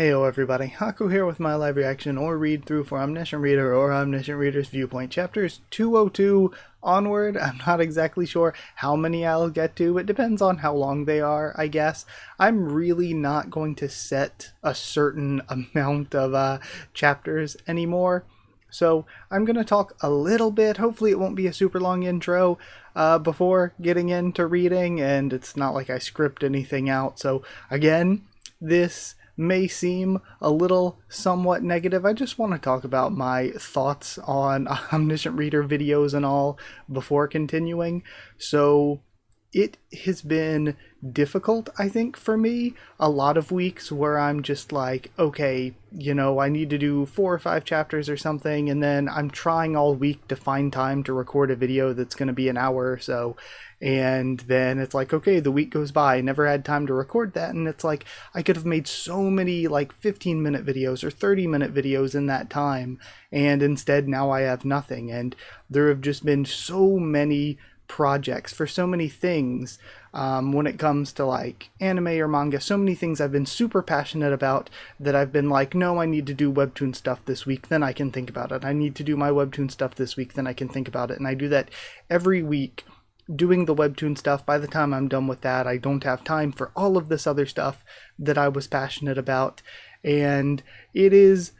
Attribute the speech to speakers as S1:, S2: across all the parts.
S1: Heyo everybody, Haku here with my live reaction or read through for Omniscient Reader or Omniscient Reader's Viewpoint. Chapters 202 onward. I'm not exactly sure how many I'll get to. It depends on how long they are, I guess. I'm really not going to set a certain amount of chapters anymore. So I'm going to talk a little bit. Hopefully it won't be a super long intro before getting into reading, and it's not like I script anything out. So again, this may seem a little somewhat negative. I just want to talk about my thoughts on Omniscient Reader videos and all before continuing. So it has been difficult, I think, for me. A lot of weeks where I'm just like, okay, I need to do 4 or 5 chapters or something, and then I'm trying all week to find time to record a video that's going to be an hour or so. And then it's like, okay, the week goes by, I never had time to record that, and it's like, I could have made so many like 15-minute videos or 30-minute videos in that time, and instead now I have nothing. And there have just been so many projects for so many things when it comes to like anime or manga, so many things I've been super passionate about that I've been like, no, I need to do webtoon stuff this week, then I can think about it. I need to do my webtoon stuff this week, then I can think about it. And I do that every week, doing the webtoon stuff. By the time I'm done with that, I don't have time for all of this other stuff that I was passionate about. And it is,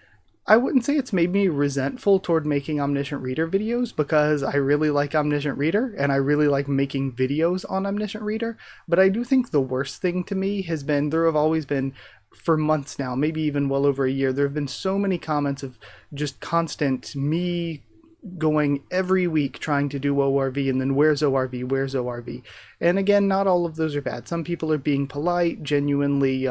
S1: I wouldn't say it's made me resentful toward making Omniscient Reader videos, because I really like Omniscient Reader and I really like making videos on Omniscient Reader. But I do think the worst thing to me has been, there have always been, for months now, maybe even well over a year, there have been so many comments of just constant me going every week trying to do ORV, and then where's ORV, where's ORV? And again, not all of those are bad. Some people are being polite, genuinely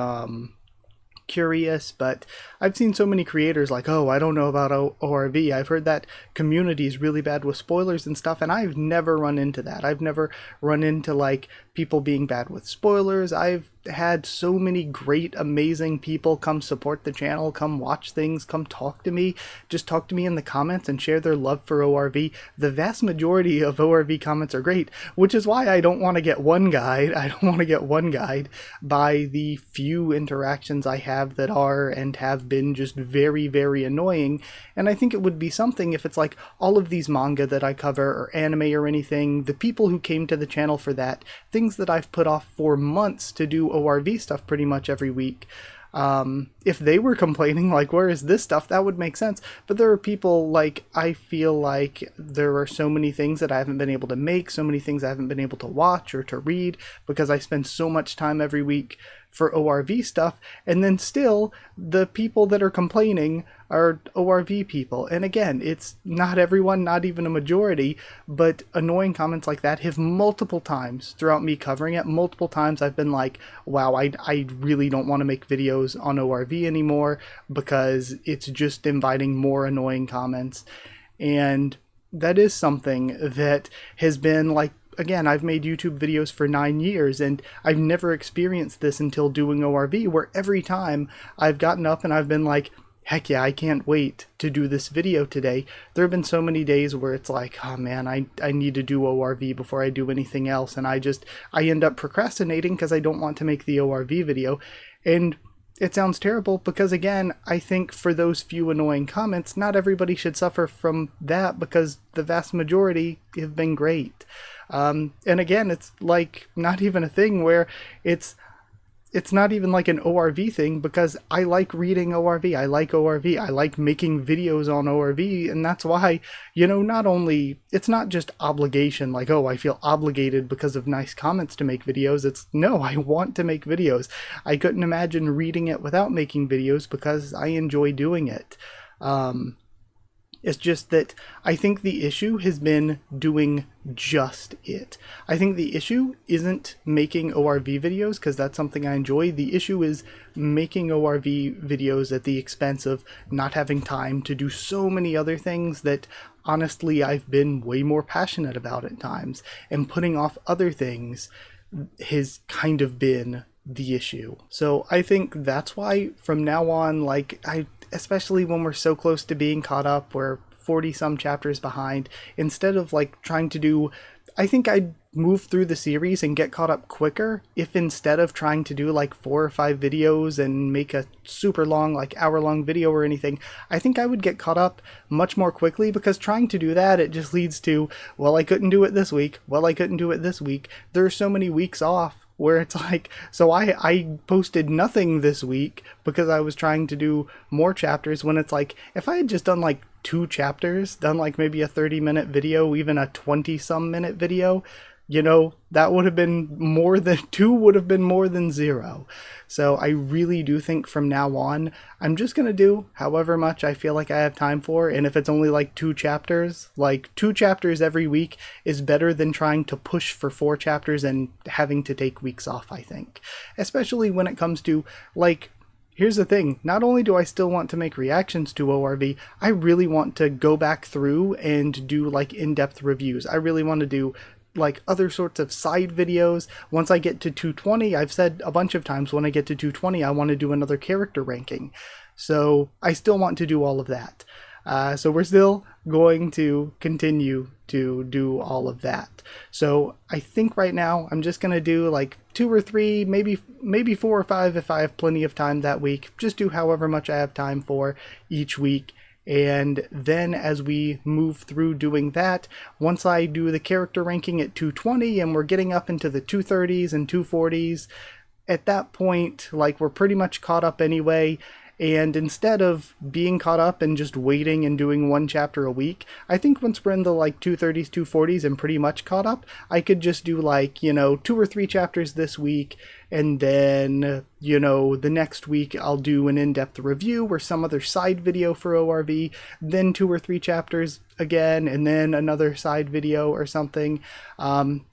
S1: curious, but I've seen so many creators like, oh, I don't know about ORV. I've heard that community is really bad with spoilers and stuff, and I've never run into that. I've never run into like people being bad with spoilers. I've had so many great, amazing people come support the channel, come watch things, come talk to me, just talk to me in the comments and share their love for ORV. The vast majority of ORV comments are great, which is why I don't want to get one guide. I don't want to get one guide by the few interactions I have that are and have been just very, very annoying. And I think it would be something if it's like all of these manga that I cover or anime or anything, the people who came to the channel for that, things that I've put off for months to do ORV stuff pretty much every week. If they were complaining like, where is this stuff, that would make sense. But there are people like, I feel like there are so many things that I haven't been able to make, so many things I haven't been able to watch or to read, because I spend so much time every week for ORV stuff. And then still, the people that are complaining are ORV people. And again, it's not everyone, not even a majority, but annoying comments like that have multiple times throughout me covering it. Multiple times I've been like, wow, I really don't want to make videos on ORV anymore, because it's just inviting more annoying comments. And that is something that has been like, again, I've made YouTube videos for 9 years, and I've never experienced this until doing ORV, where every time I've gotten up and I've been like, heck yeah, I can't wait to do this video today. There have been so many days where it's like, oh man, I need to do ORV before I do anything else, and I end up procrastinating because I don't want to make the ORV video. And it sounds terrible, because again, I think for those few annoying comments, not everybody should suffer from that, because the vast majority have been great. And again, it's like not even a thing where it's not even like an ORV thing, because I like reading ORV, I like ORV, I like making videos on ORV, and that's why, not only, it's not just obligation, like, oh, I feel obligated because of nice comments to make videos. It's, no, I want to make videos. I couldn't imagine reading it without making videos, because I enjoy doing it. It's just that I think the issue has been doing just it. I think the issue isn't making ORV videos, because that's something I enjoy. The issue is making ORV videos at the expense of not having time to do so many other things that honestly I've been way more passionate about at times, and putting off other things has kind of been the issue. So I think that's why from now on, like, especially when we're so close to being caught up, we're 40 some chapters behind, instead of like trying to do, I think I'd move through the series and get caught up quicker if instead of trying to do like 4 or 5 videos and make a super long, like hour-long video or anything. I think I would get caught up much more quickly, because trying to do that, it just leads to, well, I couldn't do it this week. Well, I couldn't do it this week. There are so many weeks off where it's like, so I posted nothing this week because I was trying to do more chapters, when it's like, if I had just done like 2 chapters, done like maybe a 30-minute video, even a 20-some minute video, you know, that would have been more than 2 would have been more than 0. So I really do think from now on, I'm just going to do however much I feel like I have time for. And if it's only like 2 chapters, like 2 chapters every week is better than trying to push for 4 chapters and having to take weeks off, I think. Especially when it comes to, like, here's the thing, not only do I still want to make reactions to ORV, I really want to go back through and do like in-depth reviews. I really want to do like other sorts of side videos. Once I get to 220, I've said a bunch of times, when I get to 220, I want to do another character ranking. So I still want to do all of that. So we're still going to continue to do all of that. So I think right now I'm just going to do like 2 or 3, maybe 4 or 5 if I have plenty of time that week. Just do however much I have time for each week. And then as we move through doing that, once I do the character ranking at 220 and we're getting up into the 230s and 240s, at that point, like, we're pretty much caught up anyway. And instead of being caught up and just waiting and doing 1 chapter a week, I think once we're in the like 230s, 240s and pretty much caught up, I could just do like, you know, 2 or 3 chapters this week. And then, you know, the next week I'll do an in-depth review or some other side video for ORV, then 2 or 3 chapters again, and then another side video or something,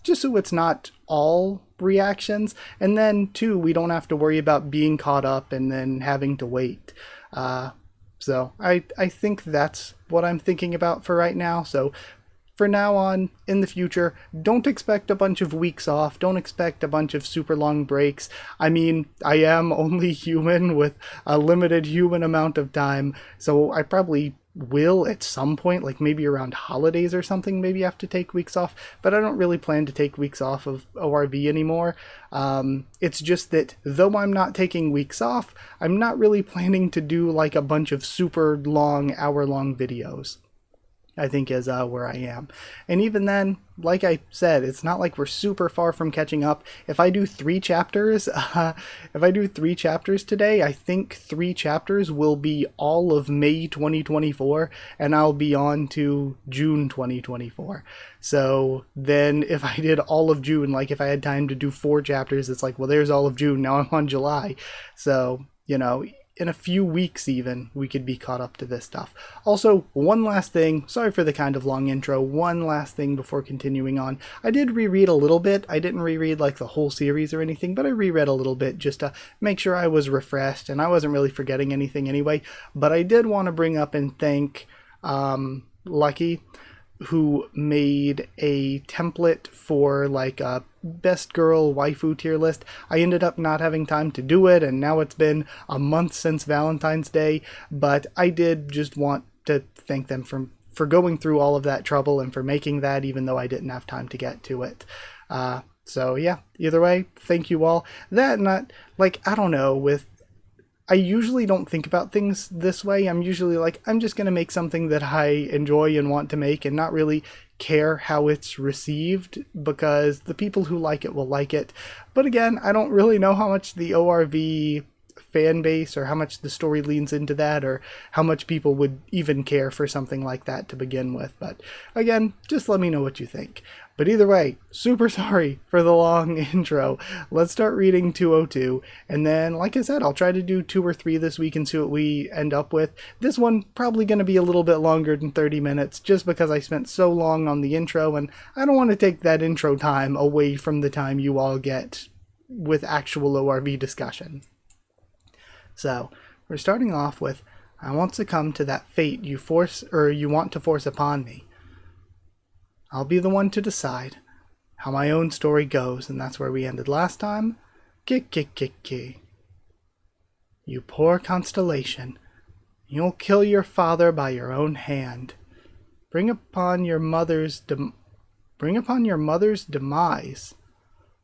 S1: just so it's not all reactions. And then, too, we don't have to worry about being caught up and then having to wait. So I think that's what I'm thinking about for right now. So for now on, in the future, don't expect a bunch of weeks off. Don't expect a bunch of super long breaks. I mean, I am only human with a limited human amount of time, so I probably will at some point, like maybe around holidays or something, maybe have to take weeks off, but I don't really plan to take weeks off of ORV anymore. It's just that though I'm not taking weeks off, I'm not really planning to do like a bunch of super long, hour-long videos, I think, is where I am. And even then, like I said, it's not like we're super far from catching up. If I do 3 chapters, today, I think 3 chapters will be all of May 2024, and I'll be on to June 2024. So then if I did all of June, like if I had time to do 4 chapters, it's like, well, there's all of June. Now I'm on July. So, you know, in a few weeks even, we could be caught up to this stuff. Also, one last thing, sorry for the kind of long intro, one last thing before continuing on. I did reread a little bit. I didn't reread like the whole series or anything, but I reread a little bit just to make sure I was refreshed, and I wasn't really forgetting anything anyway. But I did want to bring up and thank Lucky, who made a template for like a best girl waifu tier list. I ended up not having time to do it, and now it's been a month since Valentine's Day, but I did just want to thank them for going through all of that trouble and for making that, even though I didn't have time to get to it. So yeah, either way, thank you all. That, not like, I don't know, I usually don't think about things this way. I'm usually like, I'm just going to make something that I enjoy and want to make and not really care how it's received, because the people who like it will like it. But again, I don't really know how much the ORV fan base or how much the story leans into that, or how much people would even care for something like that to begin with. But again, just let me know what you think. But either way, super sorry for the long intro. Let's start reading 202, and then, like I said, I'll try to do 2 or 3 this week and see what we end up with. This one probably going to be a little bit longer than 30 minutes, just because I spent so long on the intro, and I don't want to take that intro time away from the time you all get with actual ORV discussion. So, we're starting off with, I want to succumb to that fate you want to force upon me. I'll be the one to decide how my own story goes, and that's where we ended last time. Ki. You poor constellation. You'll kill your father by your own hand. Bring upon your mother's Bring upon your mother's demise,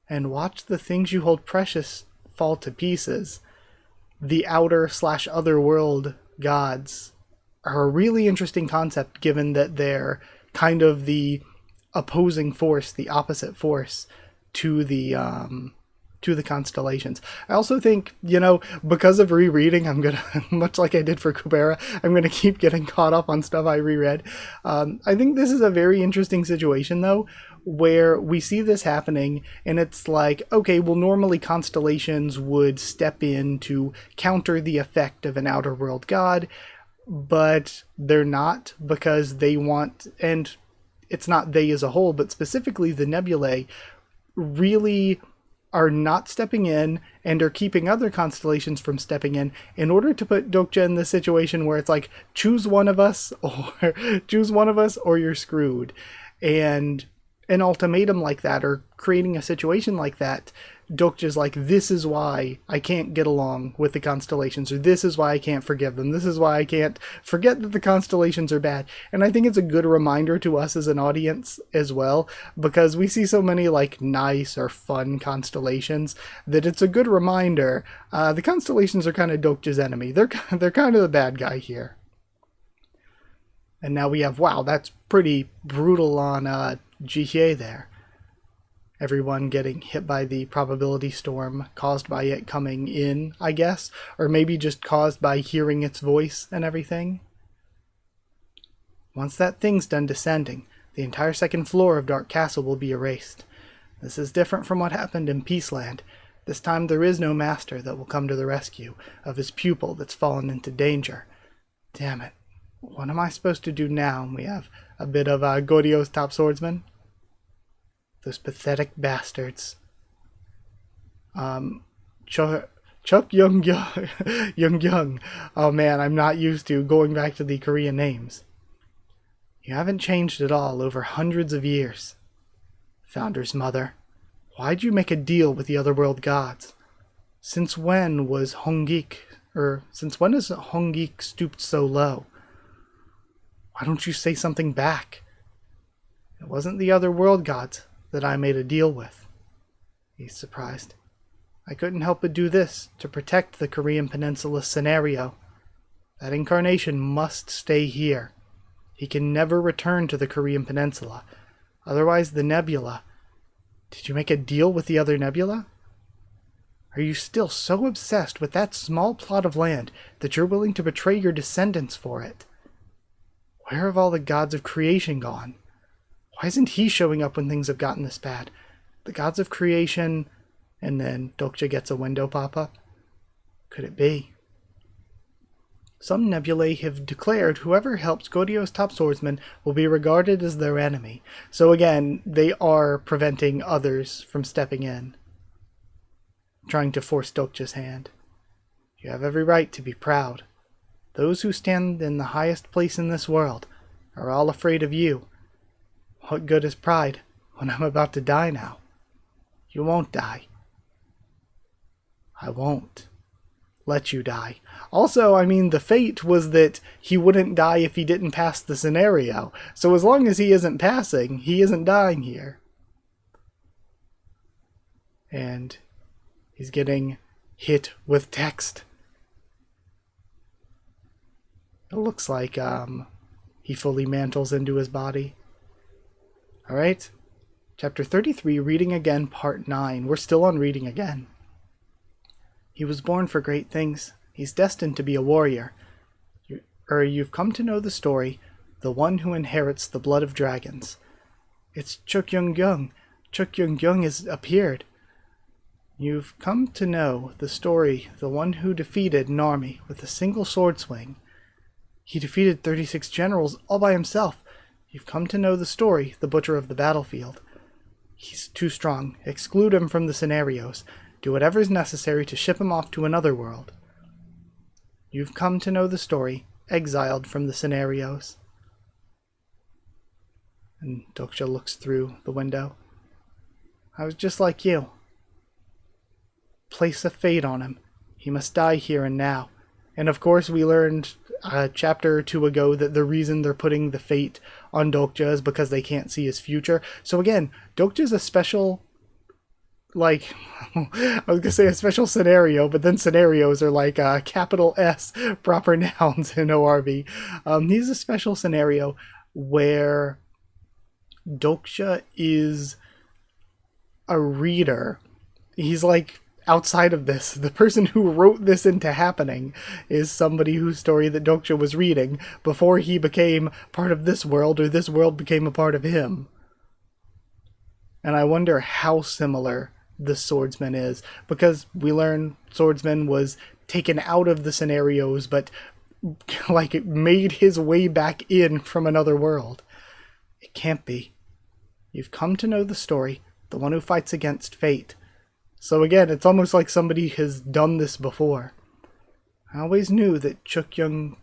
S1: and watch the things you hold precious fall to pieces. The outer/other world gods are a really interesting concept, given that they're kind of the opposing force, the opposite force to the constellations. I also think, because of rereading, I'm gonna, much like I did for Kubera, I'm gonna keep getting caught up on stuff I reread. I think this is a very interesting situation, though, where we see this happening, and it's like, okay, well, normally constellations would step in to counter the effect of an outer world god, but they're not, because they want, and it's not they as a whole, but specifically the nebulae really are not stepping in and are keeping other constellations from stepping in order to put Dokja in this situation where it's like, choose one of us or you're screwed. And an ultimatum like that, or creating a situation like that, Dokja's like, this is why I can't get along with the constellations, or this is why I can't forgive them, this is why I can't forget that the constellations are bad. And I think it's a good reminder to us as an audience as well, because we see so many like nice or fun constellations that it's a good reminder the constellations are kind of Dokja's enemy. They're kind of the bad guy here. And now we have, wow, that's pretty brutal on Jihye there. Everyone getting hit by the probability storm caused by it coming in, I guess, or maybe just caused by hearing its voice and everything. Once that thing's done descending, the entire second floor of Dark Castle will be erased. This is different from what happened in Peaceland. This time there is no master that will come to the rescue of his pupil that's fallen into danger. Damn it. What am I supposed to do now? We have a bit of Goryo's top swordsman. Those pathetic bastards. Chuk Young Young. Oh man, I'm not used to going back to the Korean names. You haven't changed at all over hundreds of years. Founder's mother, why'd you make a deal with the otherworld gods? Since when has Hongik stooped so low? Why don't you say something back? It wasn't the otherworld gods that I made a deal with. He's surprised. I couldn't help but do this to protect the Korean Peninsula scenario. That incarnation must stay here. He can never return to the Korean Peninsula. Otherwise the nebula... Did you make a deal with the other nebula? Are you still so obsessed with that small plot of land that you're willing to betray your descendants for it? Where have all the gods of creation gone? Why isn't he showing up when things have gotten this bad? The gods of creation, and then Dokja gets a window pop-up. Could it be? Some nebulae have declared whoever helps Goryo's top swordsman will be regarded as their enemy. So again, they are preventing others from stepping in, trying to force Dokja's hand. You have every right to be proud. Those who stand in the highest place in this world are all afraid of you. What good is pride when I'm about to die now? You won't die. I won't let you die. Also, I mean, the fate was that he wouldn't die if he didn't pass the scenario. So as long as he isn't passing, he isn't dying here. And he's getting hit with text. It looks like he fully mantles into his body. Alright, chapter 33, Reading Again, part 9. We're still on Reading Again. He was born for great things. He's destined to be a warrior. You've come to know the story, the one who inherits the blood of dragons. It's Chuk Young Young. Chuk Young Young has appeared. You've come to know the story, the one who defeated an army with a single sword swing. He defeated 36 generals all by himself. You've come to know the story, the butcher of the battlefield. He's too strong. Exclude him from the scenarios. Do whatever is necessary to ship him off to another world. You've come to know the story, exiled from the scenarios. And Dokja looks through the window. I was just like you. Place a fate on him. He must die here and now. And of course, we learned a chapter or two ago that the reason they're putting the fate on Dokja is because they can't see his future. So again, Dokja's a special, like, I was gonna say a special scenario, but then scenarios are like capital S proper nouns in ORV. He's a special scenario where Dokja is a reader. He's like outside of this. The person who wrote this into happening is somebody whose story that Dokja was reading before he became part of this world, or this world became a part of him. And I wonder how similar the swordsman is, because we learn swordsman was taken out of the scenarios, but like it made his way back in from another world. It can't be. You've come to know the story, the one who fights against fate. So again, it's almost like somebody has done this before. I always knew that Jung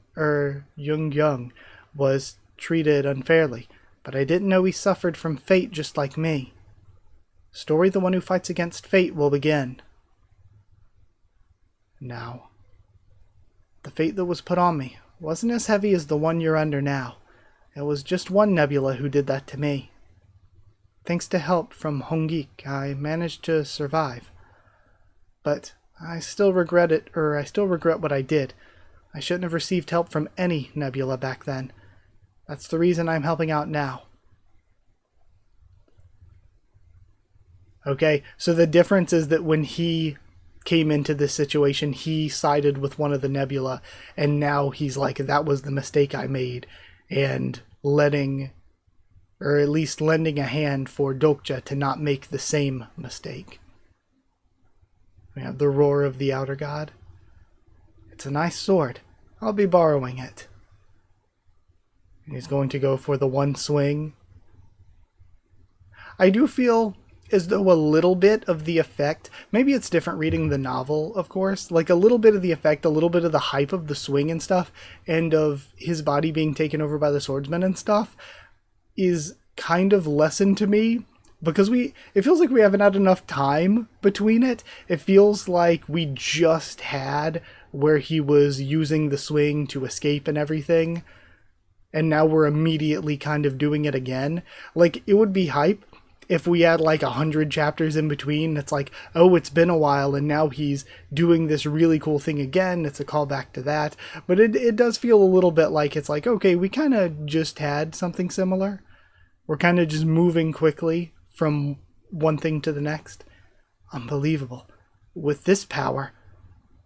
S1: was treated unfairly, but I didn't know he suffered from fate just like me. Story the one who fights against fate will begin. Now, the fate that was put on me wasn't as heavy as the one you're under now. It was just one nebula who did that to me. Thanks to help from Hongik, I managed to survive. But I still regret it, or I still regret what I did. I shouldn't have received help from any nebula back then. That's the reason I'm helping out now. Okay, so the difference is that when he came into this situation, he sided with one of the nebula, and now he's like, that was the mistake I made, and letting, or at least lending a hand for Dokja to not make the same mistake. We have the Roar of the Outer God. It's a nice sword. I'll be borrowing it. And he's going to go for the one swing. I do feel as though a little bit of the effect, maybe it's different reading the novel, of course, like a little bit of the effect, a little bit of the hype of the swing and stuff, and of his body being taken over by the swordsman and stuff, is kind of lessened to me, because it feels like we haven't had enough time between it. It feels like we just had where he was using the swing to escape and everything, and now we're immediately kind of doing it again. Like, it would be hype if we had like 100 chapters in between. It's like, oh, it's been a while and now he's doing this really cool thing again. It's a callback to that. But it does feel a little bit like it's like, okay, we kind of just had something similar. We're kind of just moving quickly from one thing to the next. Unbelievable. With this power,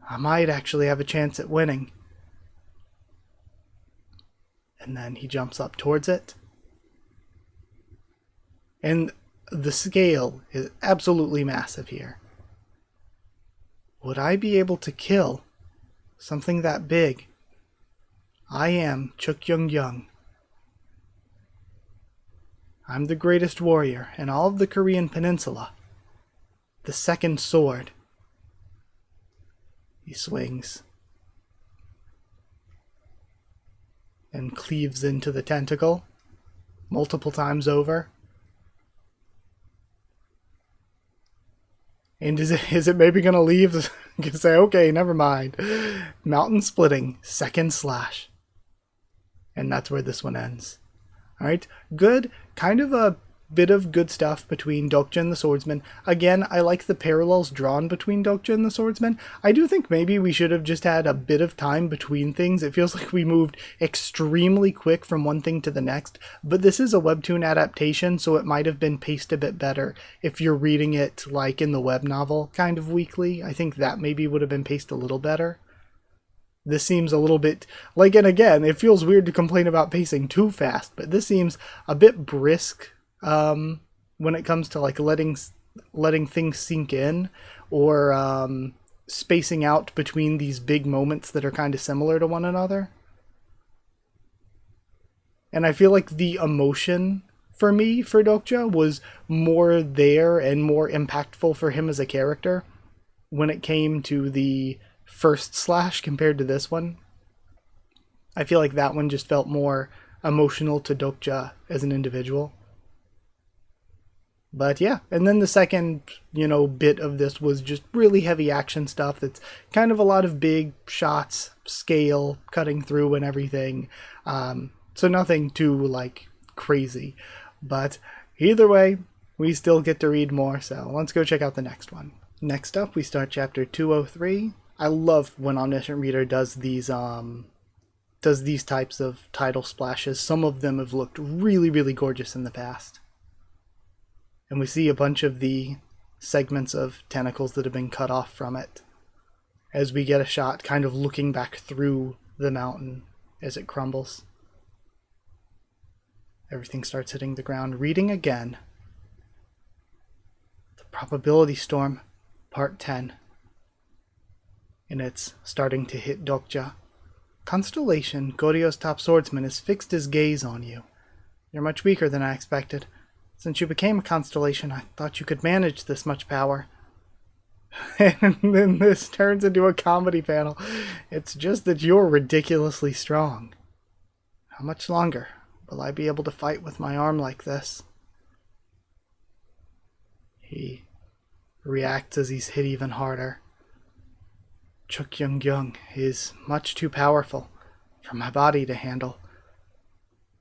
S1: I might actually have a chance at winning. And then he jumps up towards it. And the scale is absolutely massive here. Would I be able to kill something that big? I am Chukyoung. I'm the greatest warrior in all of the Korean peninsula. The second sword. He swings and cleaves into the tentacle multiple times over. And is it maybe going to leave? You can say, okay, never mind. Mountain splitting, second slash. And that's where this one ends. Alright, good. Kind of a bit of good stuff between Dokja and the swordsman. Again, I like the parallels drawn between Dokja and the swordsman. I do think maybe we should have just had a bit of time between things. It feels like we moved extremely quick from one thing to the next, but this is a webtoon adaptation, so it might have been paced a bit better if you're reading it like in the web novel, kind of weekly. I think that maybe would have been paced a little better. This seems a little bit, like, and again, it feels weird to complain about pacing too fast, but this seems a bit brisk when it comes to like letting things sink in, or spacing out between these big moments that are kind of similar to one another. And I feel like the emotion for me for Dokja was more there and more impactful for him as a character when it came to the first slash compared to this one. I feel like that one just felt more emotional to Dokja as an individual. But yeah, and then the second, bit of this was just really heavy action stuff that's kind of a lot of big shots, scale cutting through and everything. So nothing too, like, crazy. But either way, we still get to read more, so let's go check out the next one. Next up, we start chapter 203. I love when Omniscient Reader does these types of title splashes. Some of them have looked really, really gorgeous in the past. And we see a bunch of the segments of tentacles that have been cut off from it, as we get a shot kind of looking back through the mountain as it crumbles. Everything starts hitting the ground. Reading again. The Probability Storm, Part 10. And it's starting to hit Dokja. Constellation, Goryo's top swordsman, has fixed his gaze on you. You're much weaker than I expected. Since you became a constellation, I thought you could manage this much power. And then this turns into a comedy panel. It's just that you're ridiculously strong. How much longer will I be able to fight with my arm like this? He reacts as he's hit even harder. Chuk-Young-Young is much too powerful for my body to handle.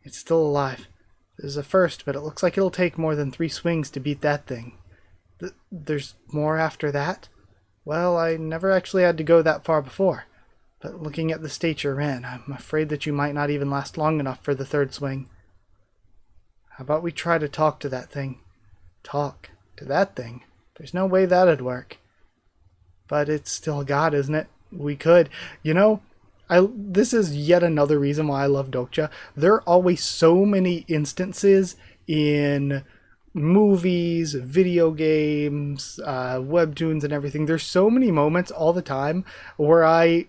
S1: It's still alive. This is a first, but it looks like it'll take more than 3 swings to beat that thing. There's more after that? Well, I never actually had to go that far before. But looking at the state you're in, I'm afraid that you might not even last long enough for the 3rd swing. How about we try to talk to that thing? Talk to that thing? There's no way that'd work. But it's still God, isn't it? We could. You know, this is yet another reason why I love Dokja. There are always so many instances in movies, video games, webtoons and everything. There's so many moments all the time where I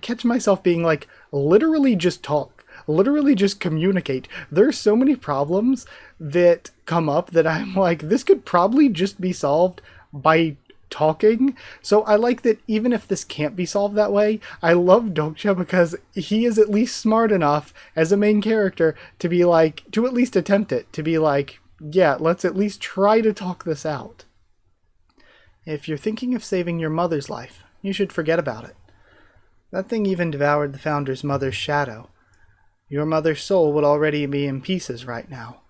S1: catch myself being like, literally just talk. Literally just communicate. There's so many problems that come up that I'm like, this could probably just be solved by talking. So I like that even if this can't be solved that way, I love Dokja because he is at least smart enough as a main character to be like, to at least attempt it, to be like, yeah, let's at least try to talk this out. If you're thinking of saving your mother's life, you should forget about it. That thing even devoured the Founder's mother's shadow. Your mother's soul would already be in pieces right now.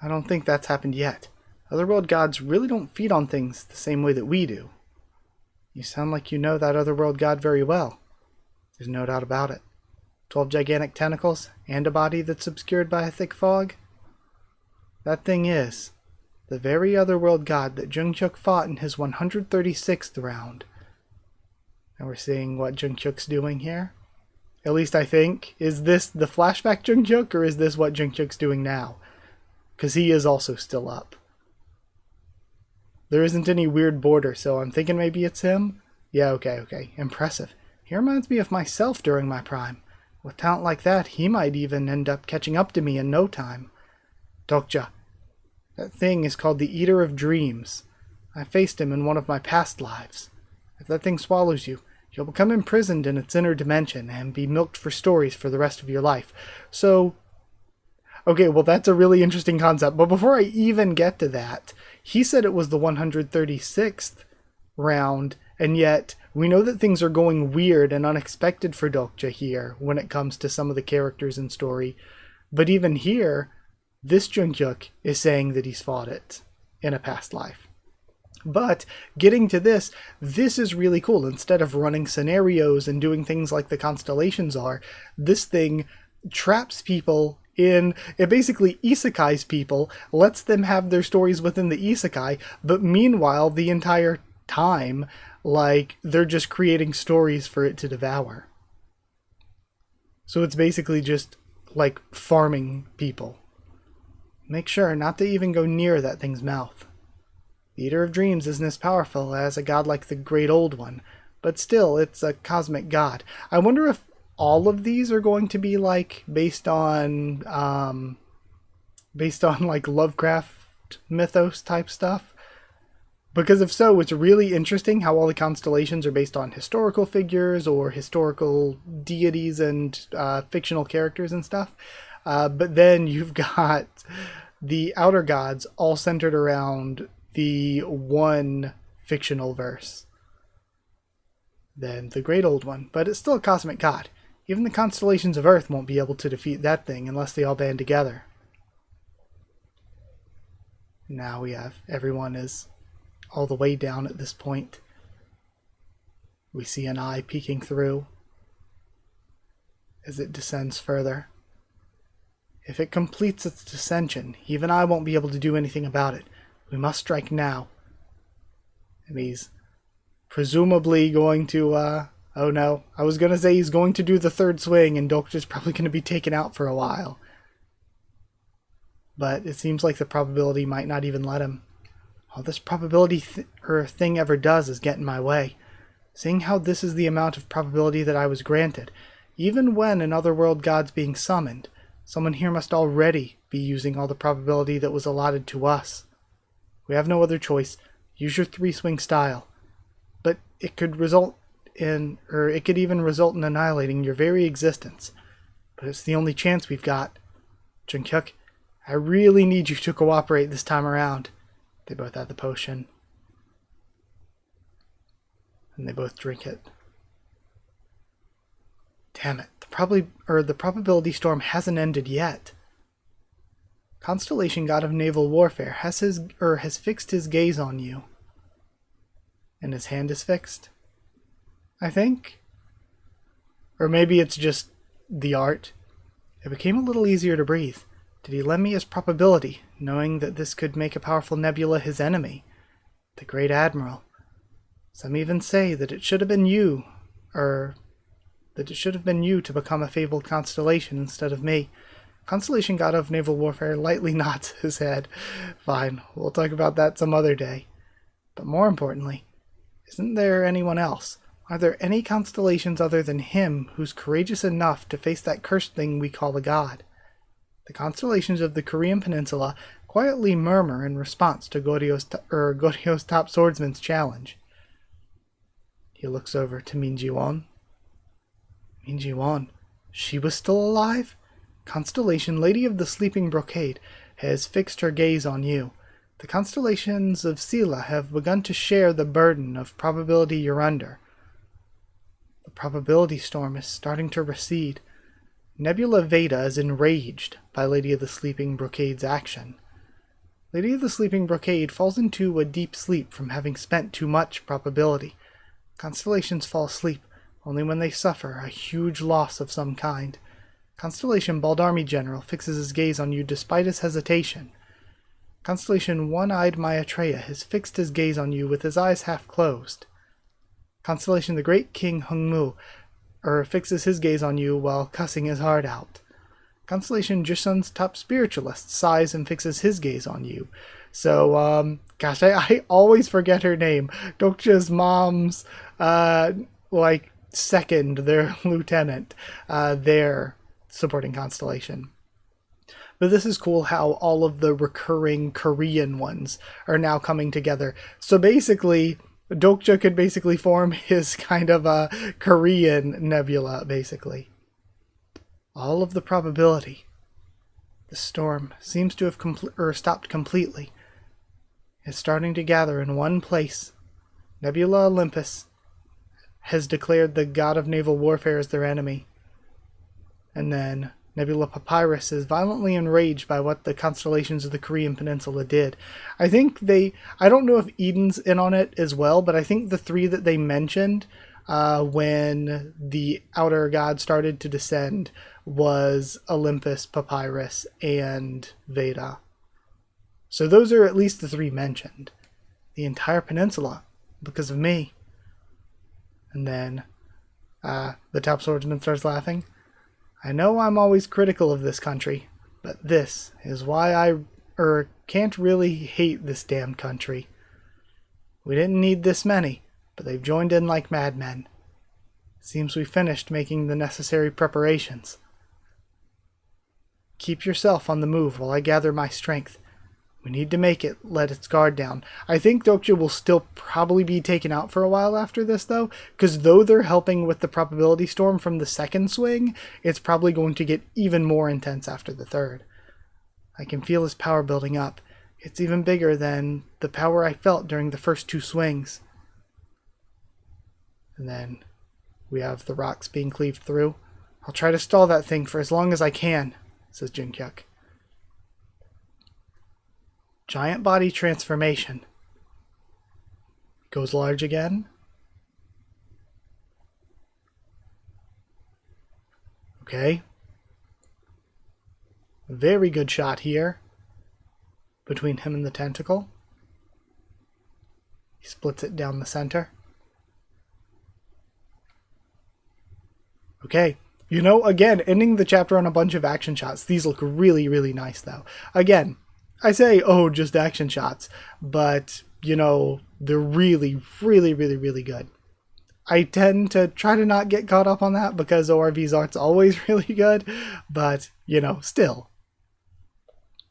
S1: I don't think that's happened yet. Otherworld gods really don't feed on things the same way that we do. You sound like you know that Otherworld god very well. There's no doubt about it. 12 gigantic tentacles and a body that's obscured by a thick fog. That thing is the very Otherworld god that Jungkook fought in his 136th round. And we're seeing what Jungkook's doing here. At least I think. Is this the flashback Jungkook, or is this what Jungkook's doing now? Because he is also still up. There isn't any weird border, so I'm thinking maybe it's him. Yeah, okay. Impressive. He reminds me of myself during my prime. With talent like that, he might even end up catching up to me in no time. Dokja. That thing is called the Eater of Dreams. I faced him in one of my past lives. If that thing swallows you, you'll become imprisoned in its inner dimension and be milked for stories for the rest of your life. So, okay, well that's a really interesting concept. But before I even get to that, he said it was the 136th round, and yet we know that things are going weird and unexpected for Dokja here when it comes to some of the characters in story. But even here, this Jungkook is saying that he's fought it in a past life. But getting to this is really cool. Instead of running scenarios and doing things like the constellations are, this thing traps people in, it basically isekais people, lets them have their stories within the isekai, but meanwhile, the entire time, like, they're just creating stories for it to devour. So it's basically just, like, farming people. Make sure not to even go near that thing's mouth. The Eater of Dreams isn't as powerful as a god like the Great Old One, but still, it's a cosmic god. I wonder if all of these are going to be like based on like Lovecraft mythos type stuff. Because if so, it's really interesting how all the constellations are based on historical figures or historical deities and fictional characters and stuff. But then you've got the outer gods all centered around the one fictional verse. than the Great Old One, but it's still a cosmic god. Even the constellations of Earth won't be able to defeat that thing unless they all band together. Now we have everyone is all the way down at this point. We see an eye peeking through as it descends further. If it completes its descension, even I won't be able to do anything about it. We must strike now. And he's presumably going to, oh no, I was going to say he's going to do the third swing and Dokja's probably going to be taken out for a while. But it seems like the probability might not even let him. All this probability thing ever does is get in my way. Seeing how this is the amount of probability that I was granted, even when an otherworld god's being summoned, someone here must already be using all the probability that was allotted to us. We have no other choice. Use your three-swing style. But it could result in, or it could even result in annihilating your very existence. But it's the only chance we've got. Junghyuk, I really need you to cooperate this time around. They both have the potion. And they both drink it. Damn it. The probability storm hasn't ended yet. Constellation God of Naval Warfare has fixed his gaze on you. And his hand is fixed, I think. Or maybe it's just the art. It became a little easier to breathe. Did he lend me his probability, knowing that this could make a powerful nebula his enemy? The Great Admiral. Some even say that it should have been you, to become a fabled constellation instead of me. Constellation God of Naval Warfare lightly nods his head. Fine, we'll talk about that some other day. But more importantly, isn't there anyone else? Are there any constellations other than him who's courageous enough to face that cursed thing we call a god? The constellations of the Korean Peninsula quietly murmur in response to Goryo's top swordsman's challenge. He looks over to Min Ji-won. Min Ji-won, she was still alive? Constellation Lady of the Sleeping Brocade has fixed her gaze on you. The constellations of Sela have begun to share the burden of probability you're under. The probability storm is starting to recede. Nebula Veda is enraged by Lady of the Sleeping Brocade's action. Lady of the Sleeping Brocade falls into a deep sleep from having spent too much probability. Constellations fall asleep only when they suffer a huge loss of some kind. Constellation Baldarmi General fixes his gaze on you despite his hesitation. Constellation One-Eyed Maitreya has fixed his gaze on you with his eyes half closed. Constellation the Great King Hungmu fixes his gaze on you while cussing his heart out. Constellation Jisun's top spiritualist sighs and fixes his gaze on you. So, gosh, I always forget her name. Dokja's mom's, second, their lieutenant, their supporting constellation. But this is cool how all of the recurring Korean ones are now coming together. So basically, Dokja could basically form his kind of a Korean nebula, basically. All of the probability. The storm seems to have stopped completely. It's starting to gather in one place. Nebula Olympus has declared the god of naval warfare as their enemy. And then Nebula Papyrus is violently enraged by what the constellations of the Korean Peninsula did. I don't know if Eden's in on it as well, but I think the three that they mentioned when the outer god started to descend was Olympus, Papyrus, and Veda. So those are at least the three mentioned. The entire peninsula, because of me. And then the top swordsman starts laughing. I know I'm always critical of this country, but this is why I can't really hate this damn country. We didn't need this many, but they've joined in like madmen. Seems we finished making the necessary preparations. Keep yourself on the move while I gather my strength. We need to make it let its guard down. I think Dokja will still probably be taken out for a while after this, though, because though they're helping with the probability storm from the second swing, it's probably going to get even more intense after the third. I can feel his power building up. It's even bigger than the power I felt during the first two swings. And then we have the rocks being cleaved through. I'll try to stall that thing for as long as I can, says Jinkyuk. Giant body transformation. Goes large again. Okay. Very good shot here between him and the tentacle. He splits it down the center. Okay. You know, again, ending the chapter on a bunch of action shots. These look really, really nice, though. Again, I say, oh, just action shots. But, you know, they're really, really, really, really good. I tend to try to not get caught up on that because ORV's art's always really good. But, you know, still.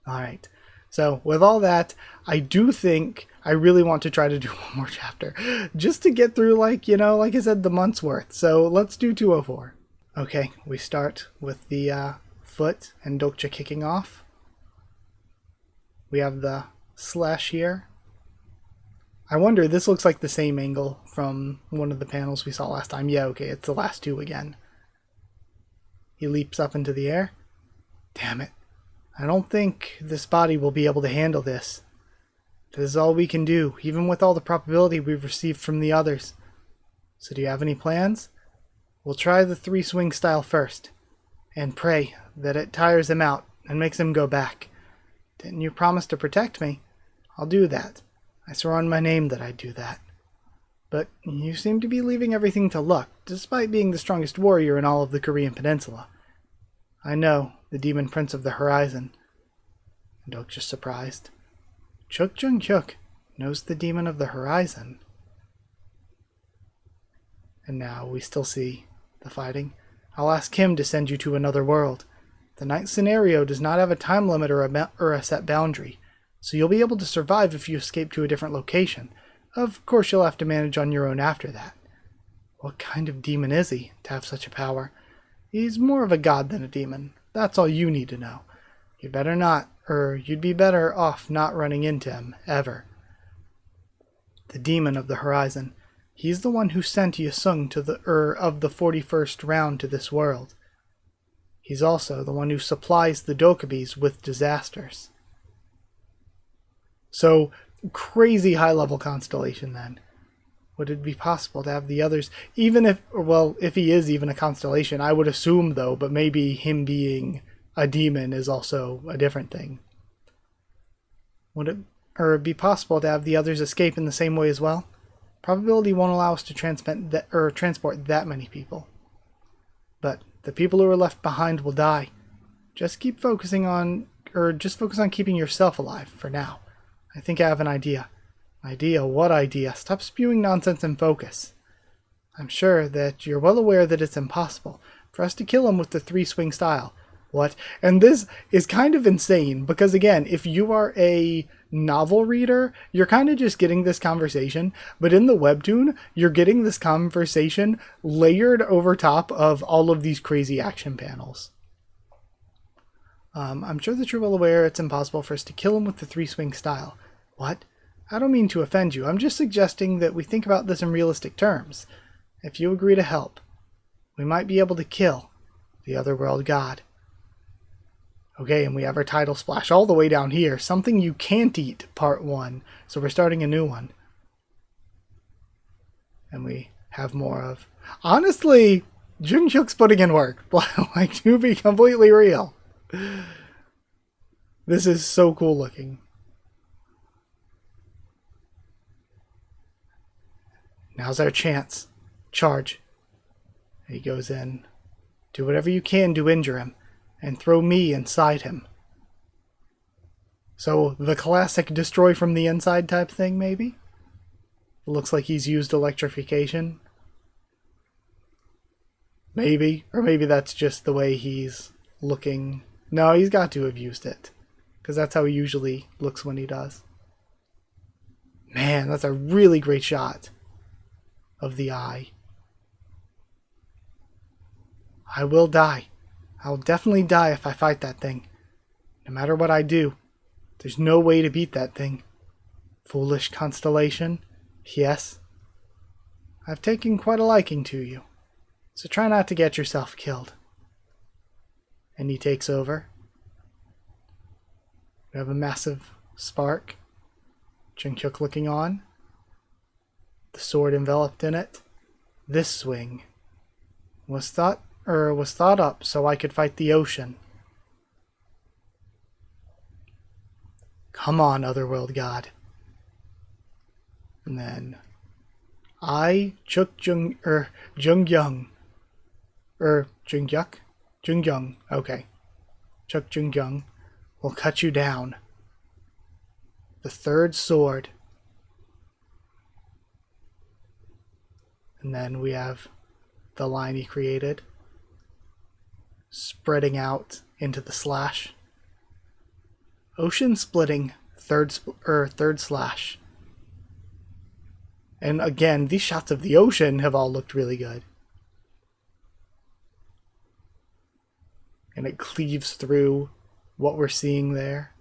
S1: Alright. So, with all that, I do think I really want to try to do one more chapter. Just to get through, like, you know, like I said, the month's worth. So, let's do 204. Okay, we start with the foot and Dokcha kicking off. We have the slash here. I wonder, this looks like the same angle from one of the panels we saw last time. Yeah, okay, it's the last two again. He leaps up into the air. Damn it. I don't think this body will be able to handle this. This is all we can do, even with all the probability we've received from the others. So do you have any plans? We'll try the 3-swing style first, and pray that it tires him out and makes him go back. Didn't you promise to protect me? I'll do that. I swore on my name that I'd do that. But you seem to be leaving everything to luck, despite being the strongest warrior in all of the Korean peninsula. I know, the demon prince of the horizon. Dokja's surprised. Chuk Jung Hyuk knows the demon of the horizon. And now we still see the fighting. I'll ask him to send you to another world. The night scenario does not have a time limit or a set boundary, so you'll be able to survive if you escape to a different location. Of course, you'll have to manage on your own after that. What kind of demon is he, to have such a power? He's more of a god than a demon. That's all you need to know. You'd be better off not running into him, ever. The demon of the horizon. He's the one who sent Yasung to of the 41st round to this world. He's also the one who supplies the Dokabes with disasters. So, crazy high-level constellation then. Would it be possible to have the others, even if, well, if he is even a constellation, I would assume though, but maybe him being a demon is also a different thing. Would it be possible to have the others escape in the same way as well? Probability won't allow us to transport that many people. But the people who are left behind will die. Just focus on keeping yourself alive for now. I think I have an idea. Idea? What idea? Stop spewing nonsense and focus. I'm sure that you're well aware that it's impossible for us to kill him with the 3-swing style. What? And this is kind of insane because, again, if you are a novel reader, you're kind of just getting this conversation, but in the webtoon, you're getting this conversation layered over top of all of these crazy action panels. I'm sure that you're well aware it's impossible for us to kill him with the 3-swing style. What? I don't mean to offend you. I'm just suggesting that we think about this in realistic terms. If you agree to help, we might be able to kill the Otherworld God. Okay, and we have our title splash all the way down here. Something You Can't Eat, Part 1. So we're starting a new one. And we have more of... Honestly, Jung Hyuk's putting in work. Like, to be completely real. This is so cool looking. Now's our chance. Charge. He goes in. Do whatever you can to injure him, and throw me inside him. So, the classic destroy from the inside type thing, maybe? It looks like he's used electrification. Maybe. Or maybe that's just the way he's looking. No, he's got to have used it. Because that's how he usually looks when he does. Man, that's a really great shot of the eye. I will die. I'll definitely die if I fight that thing. No matter what I do, there's no way to beat that thing. Foolish constellation? Yes. I've taken quite a liking to you, so try not to get yourself killed. And he takes over. We have a massive spark. Jungkook looking on. The sword enveloped in it. This swing was thought up so I could fight the ocean. Come on, Otherworld God. And then Jungyung. Jungyung, okay. Chuk Jungyung will cut you down. The third sword. And then we have the line he created spreading out into the slash. Ocean splitting third slash. And again, these shots of the ocean have all looked really good. And it cleaves through what we're seeing there.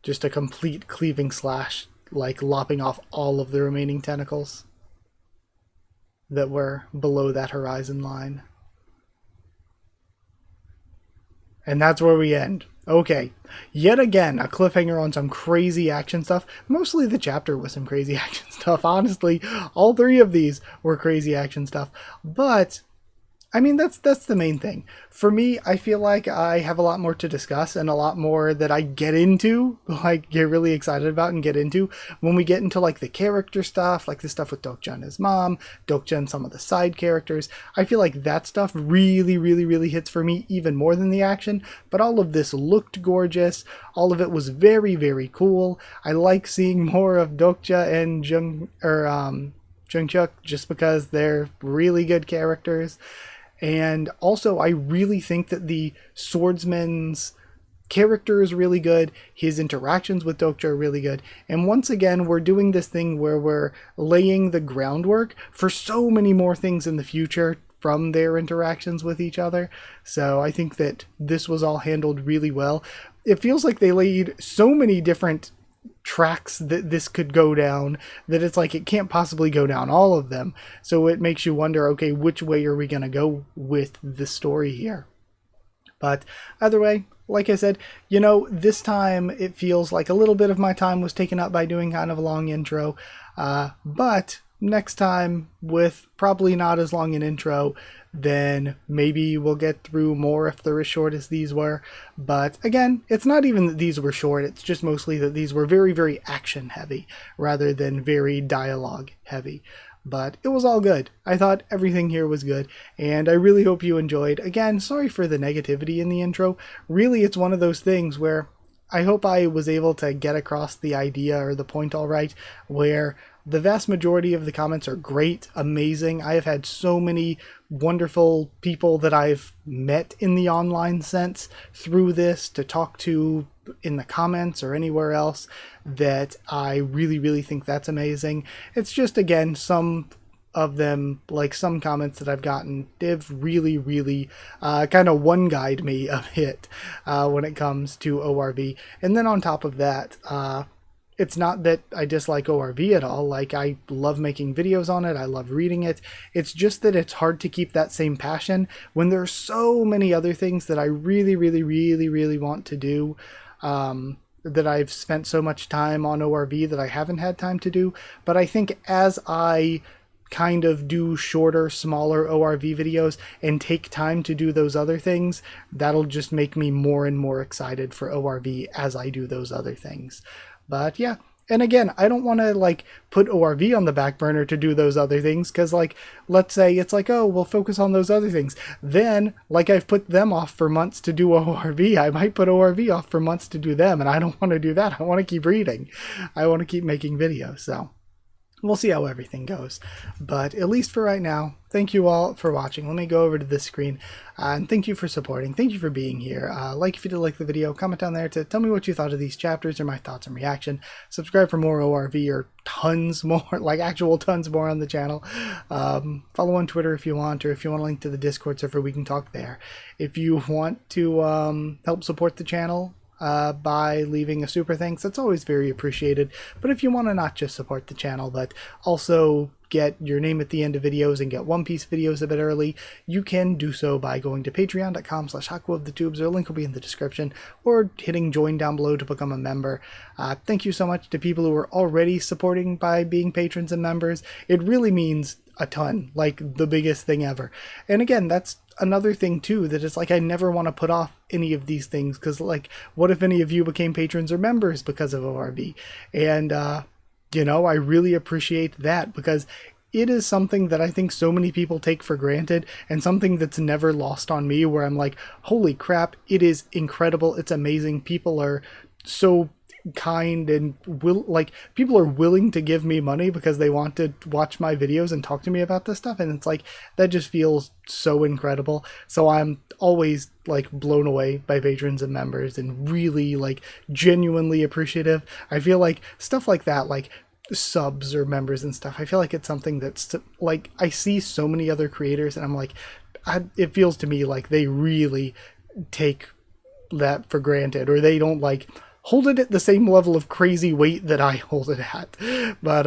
S1: Just a complete cleaving slash, like lopping off all of the remaining tentacles that were below that horizon line. And that's where we end. Okay, yet again, a cliffhanger on some crazy action stuff. Mostly the chapter was some crazy action stuff. Honestly, all three of these were crazy action stuff. But I mean, that's the main thing. For me, I feel like I have a lot more to discuss and a lot more that I get into, like get really excited about and get into when we get into like the character stuff, like the stuff with Dokja and his mom, Dokja and some of the side characters. I feel like that stuff really hits for me even more than the action. But all of this looked gorgeous. All of it was very cool. I like seeing more of Dokja and Jungkook just because they're really good characters. And also, I really think that the swordsman's character is really good. His interactions with Dokja are really good. And once again, we're doing this thing where we're laying the groundwork for so many more things in the future from their interactions with each other. So I think that this was all handled really well. It feels like they laid so many different tracks that this could go down that it's like it can't possibly go down all of them. So it makes you wonder, okay, which way are we going to go with the story here? But either way, like I said, you know, this time it feels like a little bit of my time was taken up by doing kind of a long intro. But next time, with probably not as long an intro, then maybe we'll get through more if they're as short as these were. But again, it's not even that these were short, it's just mostly that these were very action heavy rather than very dialogue heavy. But it was all good. I thought everything here was good, and I really hope you enjoyed. Again, sorry for the negativity in the intro. Really, it's one of those things where I hope I was able to get across the idea or the point all right, where the vast majority of the comments are great, amazing. I have had so many wonderful people that I've met in the online sense through this to talk to in the comments or anywhere else that I really think that's amazing. It's just, again, some of them, like some comments that I've gotten, they've really kind of one-guyed me a bit when it comes to ORV. And then on top of that, it's not that I dislike ORV at all. Like, I love making videos on it. I love reading it. It's just that it's hard to keep that same passion when there are so many other things that I really want to do, that I've spent so much time on ORV that I haven't had time to do. But I think as I kind of do shorter, smaller ORV videos and take time to do those other things, that'll just make me more and more excited for ORV as I do those other things. But yeah, and again, I don't want to like put ORV on the back burner to do those other things, because like, let's say it's like, oh, we'll focus on those other things. Then, like, I've put them off for months to do ORV, I might put ORV off for months to do them, and I don't want to do that. I want to keep reading. I want to keep making videos, so we'll see how everything goes. But at least for right now, thank you all for watching. Let me go over to this screen, and thank you for supporting. Thank you for being here. Like if you did like the video, comment down there to tell me what you thought of these chapters or my thoughts and reaction. Subscribe for more ORV or tons more, like actual tons more on the channel. Follow on Twitter if you want, or if you want a link to the Discord server, we can talk there. If you want to help support the channel, by leaving a super thanks. That's always very appreciated. But if you want to not just support the channel, but also get your name at the end of videos and get One Piece videos a bit early, you can do so by going to patreon.com/HakuofTheTubes, or link will be in the description, or hitting join down below to become a member. Thank you so much to people who are already supporting by being patrons and members. It really means a ton, like the biggest thing ever. And again, that's another thing too, that it's like I never want to put off any of these things, because like, what if any of you became patrons or members because of ORB? And you know, I really appreciate that, because it is something that I think so many people take for granted, and something that's never lost on me, where I'm like, holy crap, it is incredible, it's amazing, people are so kind, and people are willing to give me money because they want to watch my videos and talk to me about this stuff, and it's like, that just feels so incredible. So I'm always like blown away by patrons and members, and really like genuinely appreciative. I feel like stuff like that, like subs or members and stuff, I feel like it's something that's like, I see so many other creators and I'm like, it feels to me like they really take that for granted, or they don't like hold it at the same level of crazy weight that I hold it at. But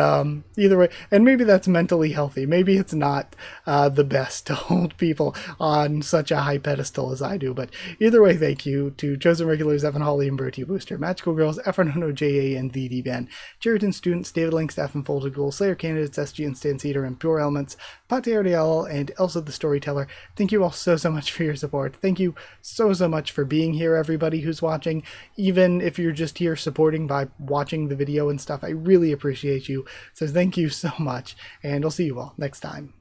S1: either way, and maybe that's mentally healthy, maybe it's not the best to hold people on such a high pedestal as I do. But either way, thank you to Chosen Regulars Evan Hawley and Bertie Booster, Magical Girls, Efranono JA and VD Ben, Jeritan Students, David Link, Staff and Folded Gold, Slayer Candidates, SG and Stan Cedar, and Pure Elements, Pate Ariel, and Elsa the Storyteller. Thank you all so much for your support. Thank you so much for being here, everybody who's watching. Even if you're just here supporting by watching the video and stuff, I really appreciate you. So thank you so much, and I'll see you all next time.